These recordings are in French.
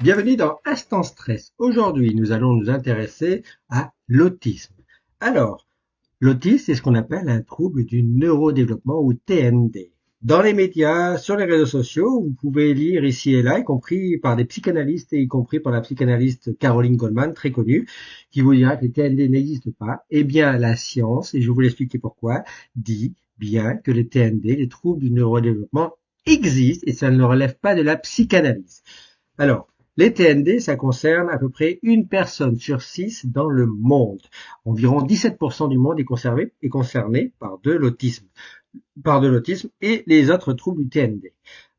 Bienvenue dans Instant Stress. Aujourd'hui, nous allons nous intéresser à l'autisme. Alors, l'autisme, c'est ce qu'on appelle un trouble du neurodéveloppement ou TND. Dans les médias, sur les réseaux sociaux, vous pouvez lire ici et là, y compris par des psychanalystes et y compris par la psychanalyste Caroline Goldman, très connue, qui vous dira que les TND n'existent pas. Eh bien, la science, et je vais vous l'expliquer pourquoi, dit bien que les TND, les troubles du neurodéveloppement, existent et ça ne relève pas de la psychanalyse. Alors, les TND, ça concerne à peu près une personne sur 6 dans le monde. Environ 17% du monde est concerné par de l'autisme et les autres troubles du TND.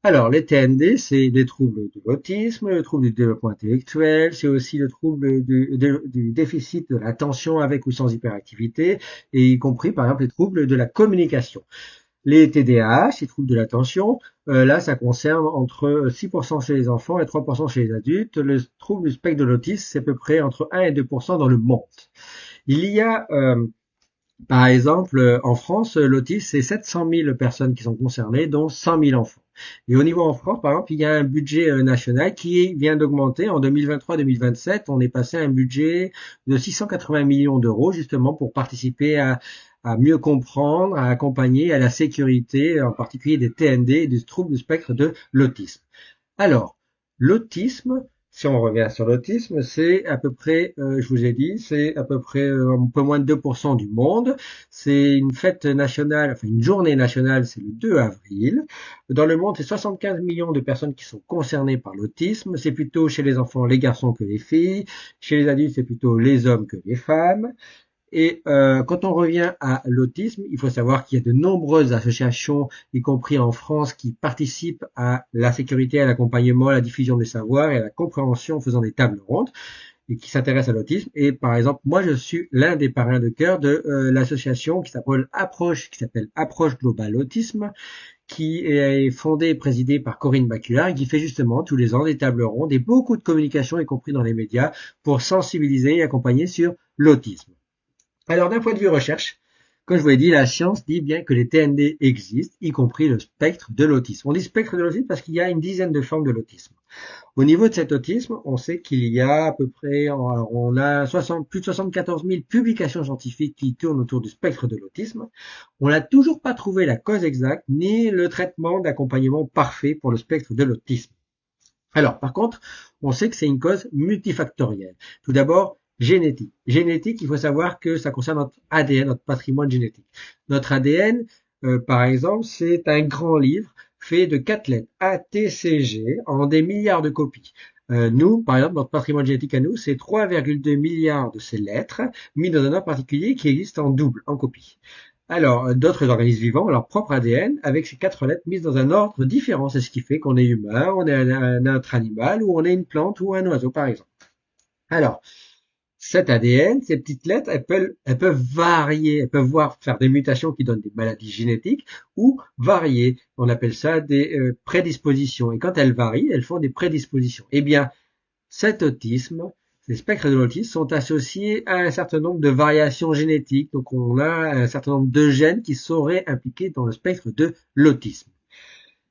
Alors, les TND, c'est les troubles de l'autisme, le trouble du développement intellectuel, c'est aussi le trouble du déficit de l'attention avec ou sans hyperactivité, et y compris, par exemple, les troubles de la communication. Les TDAH, les troubles de l'attention, là, ça concerne entre 6% chez les enfants et 3% chez les adultes. Le trouble du spectre de l'autisme, c'est à peu près entre 1 et 2% dans le monde. Il y a, par exemple, en France, l'autisme, c'est 700 000 personnes qui sont concernées, dont 100 000 enfants. Et au niveau en France, par exemple, il y a un budget national qui vient d'augmenter. En 2023-2027, on est passé à un budget de 680 millions d'euros, justement, pour participer à mieux comprendre, à accompagner à la sécurité, en particulier des TND et des troubles du spectre de l'autisme. Alors, l'autisme, si on revient sur l'autisme, c'est à peu près, je vous ai dit, c'est à peu près un peu moins de 2% du monde. C'est une fête nationale, enfin une journée nationale, c'est le 2 avril. Dans le monde, c'est 75 millions de personnes qui sont concernées par l'autisme. C'est plutôt chez les enfants, les garçons que les filles. Chez les adultes, c'est plutôt les hommes que les femmes. Et quand on revient à l'autisme, il faut savoir qu'il y a de nombreuses associations, y compris en France, qui participent à la sécurité, à l'accompagnement, à la diffusion des savoirs et à la compréhension en faisant des tables rondes et qui s'intéressent à l'autisme. Et par exemple, moi, je suis l'un des parrains de cœur de l'association qui s'appelle Approche Globale Autisme, qui est fondée et présidée par Corinne Bacula et qui fait justement tous les ans des tables rondes et beaucoup de communication, y compris dans les médias, pour sensibiliser et accompagner sur l'autisme. Alors, d'un point de vue recherche, comme je vous l'ai dit, la science dit bien que les TND existent, y compris le spectre de l'autisme. On dit spectre de l'autisme parce qu'il y a une dizaine de formes de l'autisme. Au niveau de cet autisme, on sait qu'il y a à peu près, alors on a plus de 74 000 publications scientifiques qui tournent autour du spectre de l'autisme. On n'a toujours pas trouvé la cause exacte ni le traitement d'accompagnement parfait pour le spectre de l'autisme. Alors, par contre, on sait que c'est une cause multifactorielle. Tout d'abord, génétique. Génétique, il faut savoir que ça concerne notre ADN, notre patrimoine génétique. Notre ADN, par exemple, c'est un grand livre fait de 4 lettres, A, T, C, G, en des milliards de copies. Nous, par exemple, notre patrimoine génétique à nous, c'est 3,2 milliards de ces lettres, mis dans un ordre particulier qui existe en double, en copie. Alors, d'autres organismes vivants ont leur propre ADN avec ces 4 lettres mises dans un ordre différent. C'est ce qui fait qu'on est humain, on est un autre animal, ou on est une plante ou un oiseau, par exemple. Alors, cet ADN, ces petites lettres, elles peuvent varier, elles peuvent faire des mutations qui donnent des maladies génétiques ou varier. On appelle ça des prédispositions. Et quand elles varient, elles font des prédispositions. Eh bien, cet autisme, ces spectres de l'autisme sont associés à un certain nombre de variations génétiques. Donc, on a un certain nombre de gènes qui seraient impliqués dans le spectre de l'autisme.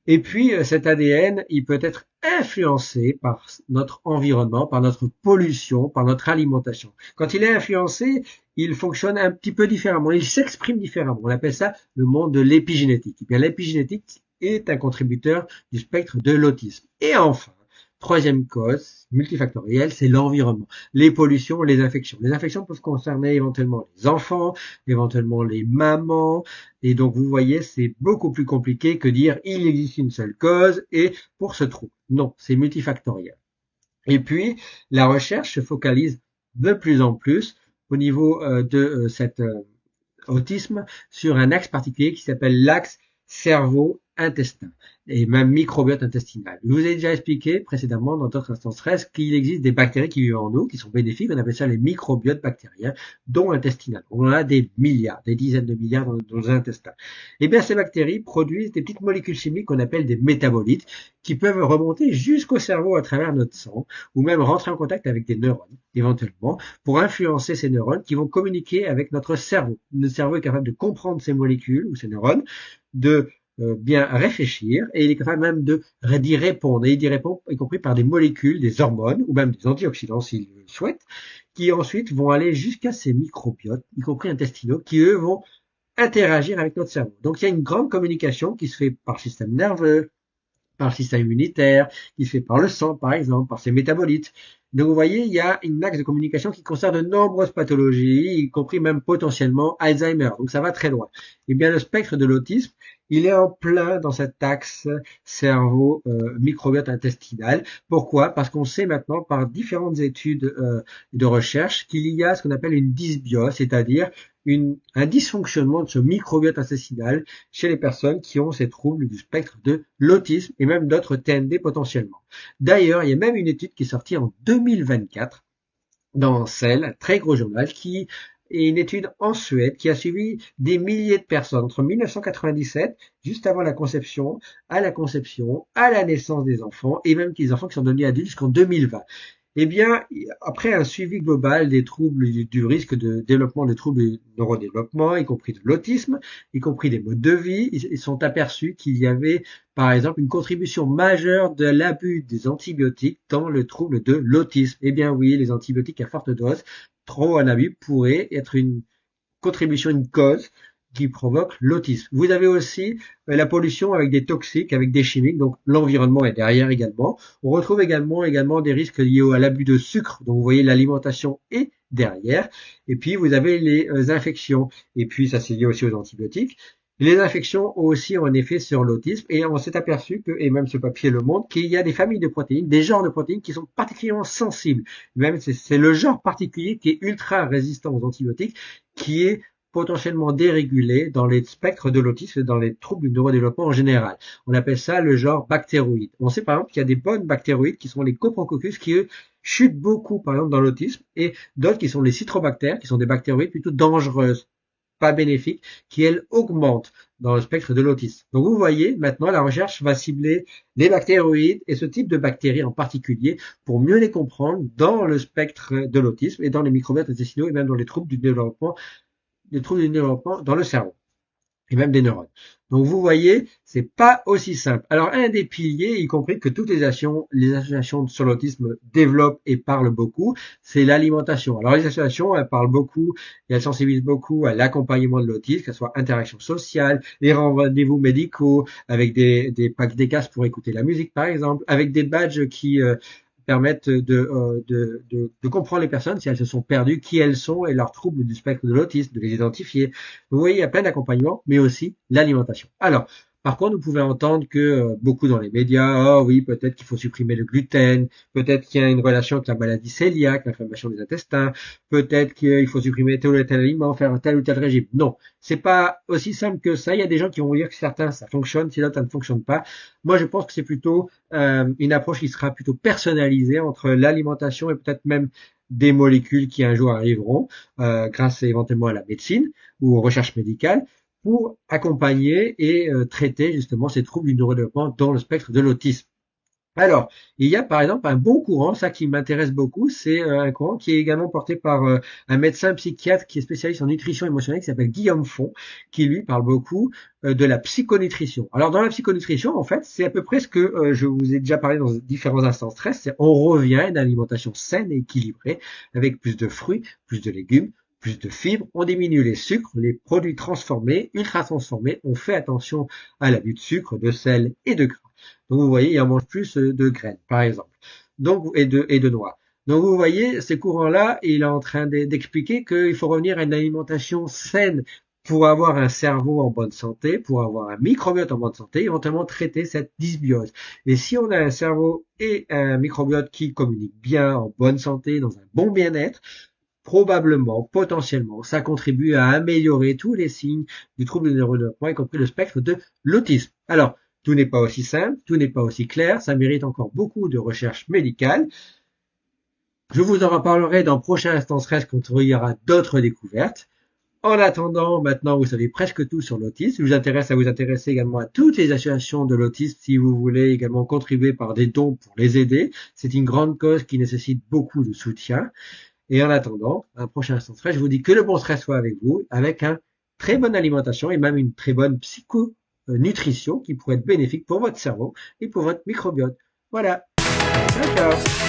Et puis, cet ADN, il peut être influencé par notre environnement, par notre pollution, par notre alimentation. Quand il est influencé, il fonctionne un petit peu différemment, il s'exprime différemment. On appelle ça le monde de l'épigénétique. Et bien, l'épigénétique est un contributeur du spectre de l'autisme. Et enfin, troisième cause multifactorielle, c'est l'environnement. Les pollutions, les infections. Les infections peuvent concerner éventuellement les enfants, éventuellement les mamans. Et donc, vous voyez, c'est beaucoup plus compliqué que dire il existe une seule cause et pour ce trouble. Non, c'est multifactoriel. Et puis, la recherche se focalise de plus en plus au niveau de cet autisme sur un axe particulier qui s'appelle l'axe cerveau-intestin et même microbiote intestinal. Je vous ai déjà expliqué précédemment dans d'autres instances stress qu'il existe des bactéries qui vivent en nous, qui sont bénéfiques, on appelle ça les microbiotes bactériens, dont l'intestinal. On en a des milliards, des dizaines de milliards dans nos intestins. Et bien ces bactéries produisent des petites molécules chimiques qu'on appelle des métabolites, qui peuvent remonter jusqu'au cerveau à travers notre sang, ou même rentrer en contact avec des neurones, éventuellement, pour influencer ces neurones qui vont communiquer avec notre cerveau. Notre cerveau est capable de comprendre ces molécules ou ces neurones, de bien réfléchir et il est capable même d'y répondre. Et il y répond y compris par des molécules, des hormones ou même des antioxydants s'il le souhaite, qui ensuite vont aller jusqu'à ces microbiotes, y compris intestinaux, qui eux vont interagir avec notre cerveau. Donc il y a une grande communication qui se fait par le système nerveux, par le système immunitaire, qui se fait par le sang, par exemple, par ses métabolites. Donc vous voyez, il y a une axe de communication qui concerne de nombreuses pathologies, y compris même potentiellement Alzheimer. Donc ça va très loin. Et bien le spectre de l'autisme, il est en plein dans cet axe cerveau microbiote intestinal. Pourquoi? Parce qu'on sait maintenant par différentes études de recherche qu'il y a ce qu'on appelle une dysbiose, c'est-à-dire un dysfonctionnement de ce microbiote intestinal chez les personnes qui ont ces troubles du spectre de l'autisme et même d'autres TND potentiellement. D'ailleurs, il y a même une étude qui est sortie en 2024 dans Cell, un très gros journal, qui est une étude en Suède qui a suivi des milliers de personnes entre 1997, juste avant la conception, à la naissance des enfants, et même des enfants qui sont devenus adultes jusqu'en 2020. Eh bien, après un suivi global des troubles du risque de développement des troubles du neurodéveloppement, y compris de l'autisme, y compris des modes de vie, ils sont aperçus qu'il y avait, par exemple, une contribution majeure de l'abus des antibiotiques dans le trouble de l'autisme. Eh bien oui, les antibiotiques à forte dose, trop en abus, pourraient être une contribution, une cause qui provoque l'autisme. Vous avez aussi la pollution avec des toxiques, avec des chimiques, donc l'environnement est derrière également. On retrouve également des risques liés à l'abus de sucre, donc vous voyez l'alimentation est derrière. Et puis vous avez les infections, et puis ça c'est lié aussi aux antibiotiques. Les infections ont aussi un effet sur l'autisme et on s'est aperçu que, et même ce papier le montre, qu'il y a des familles de protéines, des genres de protéines qui sont particulièrement sensibles. Même c'est le genre particulier qui est ultra résistant aux antibiotiques, qui est potentiellement dérégulé dans les spectres de l'autisme et dans les troubles du neurodéveloppement en général. On appelle ça le genre bactéroïde. On sait par exemple qu'il y a des bonnes bactéroïdes qui sont les coprococcus qui eux chutent beaucoup par exemple dans l'autisme et d'autres qui sont les citrobactères qui sont des bactéroïdes plutôt dangereuses, pas bénéfiques, qui elles augmentent dans le spectre de l'autisme. Donc vous voyez, maintenant la recherche va cibler les bactéroïdes et ce type de bactéries en particulier pour mieux les comprendre dans le spectre de l'autisme et dans les microbiotes intestinaux et même dans les troubles du développement dans le cerveau et même des neurones. Donc vous voyez, c'est pas aussi simple. Alors un des piliers, y compris que toutes les associations sur l'autisme développent et parlent beaucoup, c'est l'alimentation. Alors les associations, elles parlent beaucoup et elles sensibilisent beaucoup à l'accompagnement de l'autisme, que ce soit interaction sociale, les rendez-vous médicaux, avec des packs des casques pour écouter la musique par exemple, avec des badges qui permettent de comprendre les personnes si elles se sont perdues, qui elles sont et leurs troubles du spectre de l'autisme, de les identifier. Vous voyez, il y a plein d'accompagnements, mais aussi l'alimentation. Alors, par contre, vous pouvez entendre que beaucoup dans les médias, oh oui, peut-être qu'il faut supprimer le gluten, peut-être qu'il y a une relation avec la maladie cœliaque, l'inflammation des intestins, peut-être qu'il faut supprimer tel ou tel aliment, faire un tel ou tel régime. Non, c'est pas aussi simple que ça. Il y a des gens qui vont dire que certains ça fonctionne, si d'autres ça ne fonctionne pas. Moi, je pense que c'est plutôt une approche qui sera plutôt personnalisée entre l'alimentation et peut-être même des molécules qui un jour arriveront grâce éventuellement à la médecine ou aux recherches médicales pour accompagner et traiter justement ces troubles du neurodéveloppement dans le spectre de l'autisme. Alors, il y a par exemple un bon courant, ça qui m'intéresse beaucoup, c'est un courant qui est également porté par un médecin psychiatre qui est spécialiste en nutrition émotionnelle, qui s'appelle Guillaume Font, qui lui parle beaucoup de la psychonutrition. Alors dans la psychonutrition, en fait, c'est à peu près ce que je vous ai déjà parlé dans différents instants stress, c'est on revient à une alimentation saine et équilibrée, avec plus de fruits, plus de légumes, plus de fibres, on diminue les sucres, les produits transformés, ultra transformés, on fait attention à l'abus de sucre, de sel et de gras. Donc vous voyez, il en mange plus de graines, par exemple, donc et de noix. Donc vous voyez, ces courants-là, il est en train d'expliquer qu'il faut revenir à une alimentation saine pour avoir un cerveau en bonne santé, pour avoir un microbiote en bonne santé, éventuellement traiter cette dysbiose. Et si on a un cerveau et un microbiote qui communiquent bien, en bonne santé, dans un bon bien-être, probablement, potentiellement, ça contribue à améliorer tous les signes du trouble du neurodéveloppement, y compris le spectre de l'autisme. Alors, tout n'est pas aussi simple, tout n'est pas aussi clair, ça mérite encore beaucoup de recherche médicale. Je vous en reparlerai dans prochain Instant Stress quand il y aura d'autres découvertes. En attendant, maintenant, vous savez presque tout sur l'autisme. Si vous intéresse à vous intéresser également à toutes les associations de l'autisme, si vous voulez également contribuer par des dons pour les aider. C'est une grande cause qui nécessite beaucoup de soutien. Et en attendant, un prochain Instant Stress, je vous dis que le bon stress soit avec vous, avec une très bonne alimentation et même une très bonne nutrition qui pourrait être bénéfique pour votre cerveau et pour votre microbiote. Voilà. Ciao, ciao.